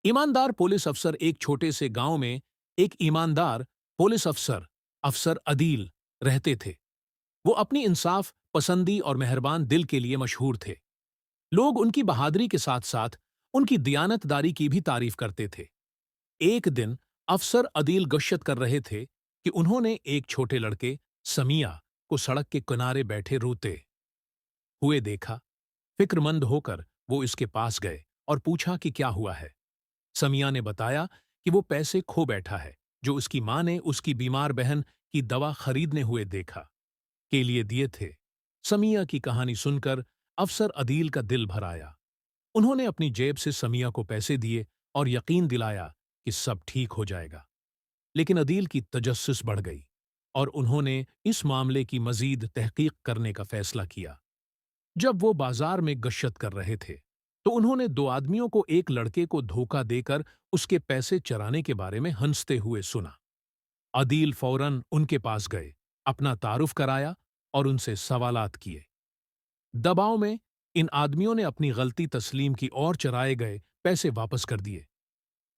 ईमानदार पुलिस अफसर एक छोटे से गांव में एक ईमानदार पुलिस अफसर अफसर अदील रहते थे। वो अपनी इंसाफ पसंदी और मेहरबान दिल के लिए मशहूर थे। लोग उनकी बहादुरी के साथ साथ उनकी दियानतदारी की भी तारीफ करते थे। एक दिन अफसर अदील गश्त कर रहे थे कि उन्होंने एक छोटे लड़के समिया को सड़क के किनारे बैठे रोते हुए देखा। फिक्रमंद होकर वो इसके पास गए और पूछा कि क्या हुआ है। समिया ने बताया कि वो पैसे खो बैठा है जो उसकी मां ने उसकी बीमार बहन की दवा खरीदने हुए देखा के लिए दिए थे। समिया की कहानी सुनकर अफसर अदील का दिल भर आया। उन्होंने अपनी जेब से समिया को पैसे दिए और यकीन दिलाया कि सब ठीक हो जाएगा। लेकिन अदील की तजस्सुस बढ़ गई और उन्होंने इस मामले की मजीद तहकीक करने का फैसला किया। जब वो बाजार में गश्त कर रहे थे तो उन्होंने दो आदमियों को एक लड़के को धोखा देकर उसके पैसे चराने के बारे में हंसते हुए सुना। अदील फौरन उनके पास गए, अपना तारुफ कराया और उनसे सवालात किए। दबाव में इन आदमियों ने अपनी गलती तस्लीम की और चराए गए पैसे वापस कर दिए।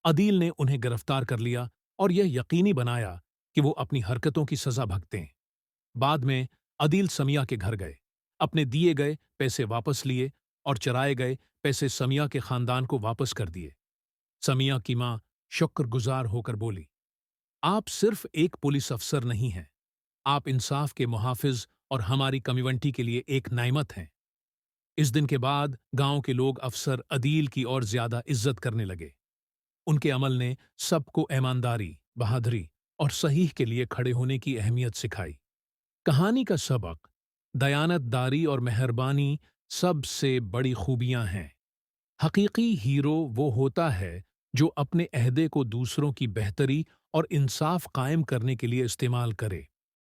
अदील ने उन्हें गिरफ्तार कर लिया और यह यकीनी बनाया कि वो अपनी हरकतों की सजा भुगतें। बाद में अदील समिया के घर गए, अपने दिए गए पैसे वापस लिए और चराए गए पैसे समिया के खानदान को वापस कर दिए। समिया की मां शुक्रगुजार होकर बोली, आप सिर्फ एक पुलिस अफसर नहीं हैं, आप इंसाफ के मुहाफिज और हमारी कम्युनिटी के लिए एक नाइमत हैं। इस दिन के बाद गांव के लोग अफसर अदील की और ज्यादा इज्जत करने लगे। उनके अमल ने सबको ईमानदारी, बहादुरी और सही के लिए खड़े होने की अहमियत सिखाई। कहानी का सबक, दयानतदारी और मेहरबानी सबसे बड़ी खूबियां हैं। हकीकी हीरो वो होता है जो अपने अहदे को दूसरों की बेहतरी और इंसाफ कायम करने के लिए इस्तेमाल करे।